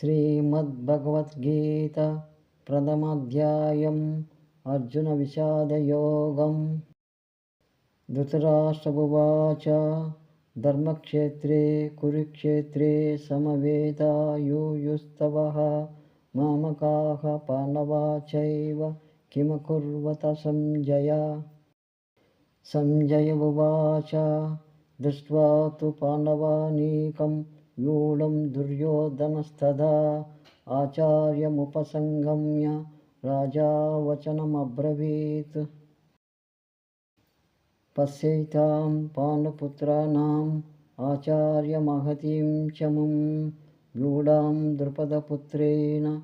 श्रीमद्भगवद्गीता प्रथमाध्यायम् अर्जुन विषादयोगम्। धृतराष्ट्र धर्मक्षेत्रे कुरुक्षेत्रे समवेतायुयुस्तवः मामकाः पाण्डवा चैव किमकुर्वत संजय। संजय उवाच दृष्ट्वा तु पाण्डवानीकं व्यूढं दुर्योधनस्तदा आचार्यमुपसंगम्य राजा वचनमब्रवीत्। पश्यैतां पाण्डुपुत्राणाम् आचार्यमहतीं च मुं व्यूढां द्रुपदपुत्रेण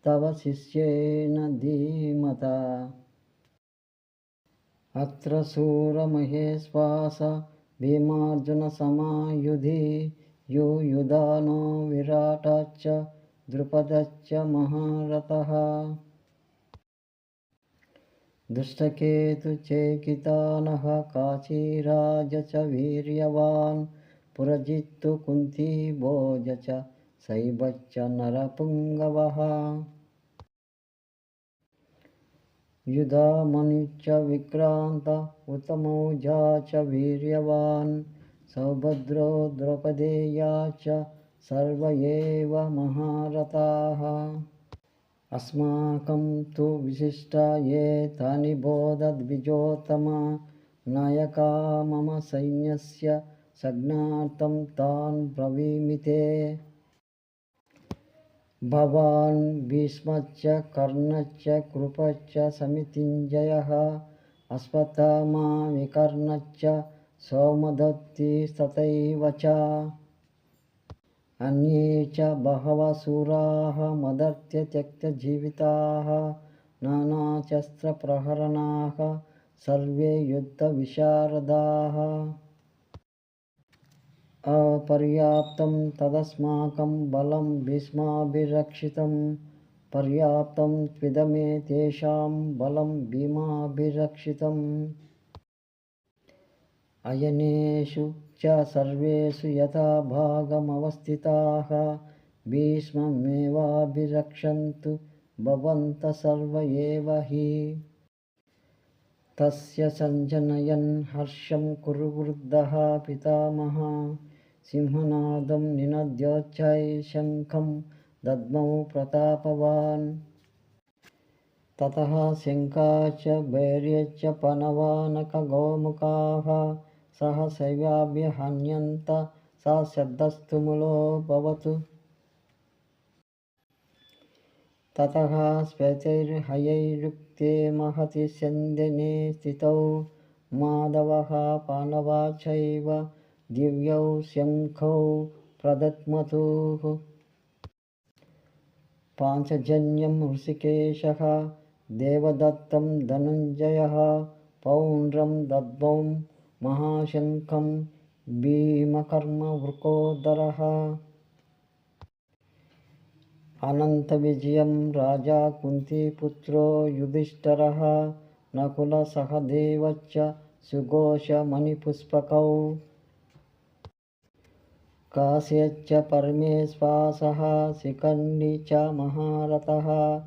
तव शिष्येन धीमता। अत्र शूरमहेश्वास भीमार्जुनसमायुधि युयुधानो विराटाच्च द्रुपदश्च महारथः। दुष्टकेतुश्चेकितानः काशीराज च वीर्यवान् पुरजित्तु कुन्तीभोज च शैबश्च नरपुङ्गवः। युधामनुश्च विक्रान्त उत्तमौजा च वीर्यवान् सौभद्रो द्रौपदेया च सर्व एव महारथाः। अस्माकं तु विशिष्टा ये तानि बोधद्विजोत्तमा नायका मम सैन्यस्य संज्ञार्थं तान् ब्रवीमि ते। भवान् भीष्मश्च कर्णश्च कृपश्च समितिञ्जयः अश्वत्थामा विकर्णश्च सौमदत्तिस्तथैव च अन्ये च बहवः शूराः मदर्त्य त्यक्तजीविताः नानाशस्त्रप्रहरणाः सर्वे युद्धविशारदाः। अपर्याप्तं तदस्माकं बलं भीष्माभिरक्षितं पर्याप्तं त्विदमे तेषां बलं भीमाभिरक्षितम्। अयनेषु च सर्वेषु यथा भागमवस्थिताः भीष्ममेवाभिरक्षन्तु भवन्तः सर्व एव हि। तस्य सञ्जनयन् हर्षं कुरुवृद्धः पितामहः सिंहनादं निनद्योच्चैः शङ्खं दद्मौ प्रतापवान्। ततः शङ्खाश्च भैर्यश्च पणवानकगोमुखाः सहसैवाभ्यहन्यन्त सा शब्दस्तु भवतु। ततः श्वेतैर्हयैर्युक्ते महति स्यन्दने स्थितौ माधवः पाण्डवा चैव दिव्यौ शङ्खौ प्रदध्मतुः। पाञ्चजन्यं ऋषिकेशः देवदत्तं धनुञ्जयः पौण्ड्रं दद्मौ महाशङ्खं भीमकर्मवृकोदरः। अनन्तविजयं राजा कुन्तीपुत्रो युधिष्ठिरः नकुलसहदेवश्च सुघोषमणिपुष्पकौ। काश्यश्च परमेश्वासः शिखण्डी च महारथः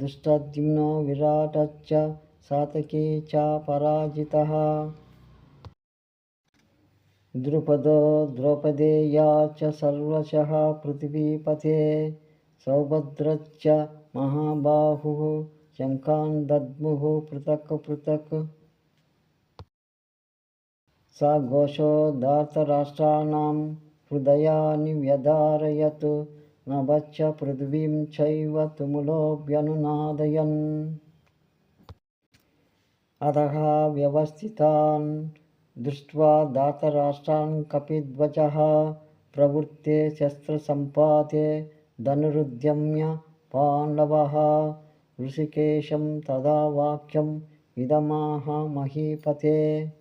धृष्टद्युम्नो विराटश्च सात्यकी च पराजितः। द्रुपदो द्रौपदेया च सर्वशः पृथिवीपते सौभद्रश्च महाबाहुः शङ्खान् दद्मुः पृथक् पृथक्। स घोषो धार्तराष्ट्राणां हृदयानि व्यधारयत् नभश्च पृथिवीं चैव तुमुलोऽभ्यनुनादयन्। अतः व्यवस्थितान् दृष्ट्वा धार्तराष्ट्रान् कपिध्वजः प्रवृत्ते शस्त्रसम्पाते धनुरुद्यम्य पाण्डवः ऋषिकेशं तदा वाक्यम् इदमाह महीपते।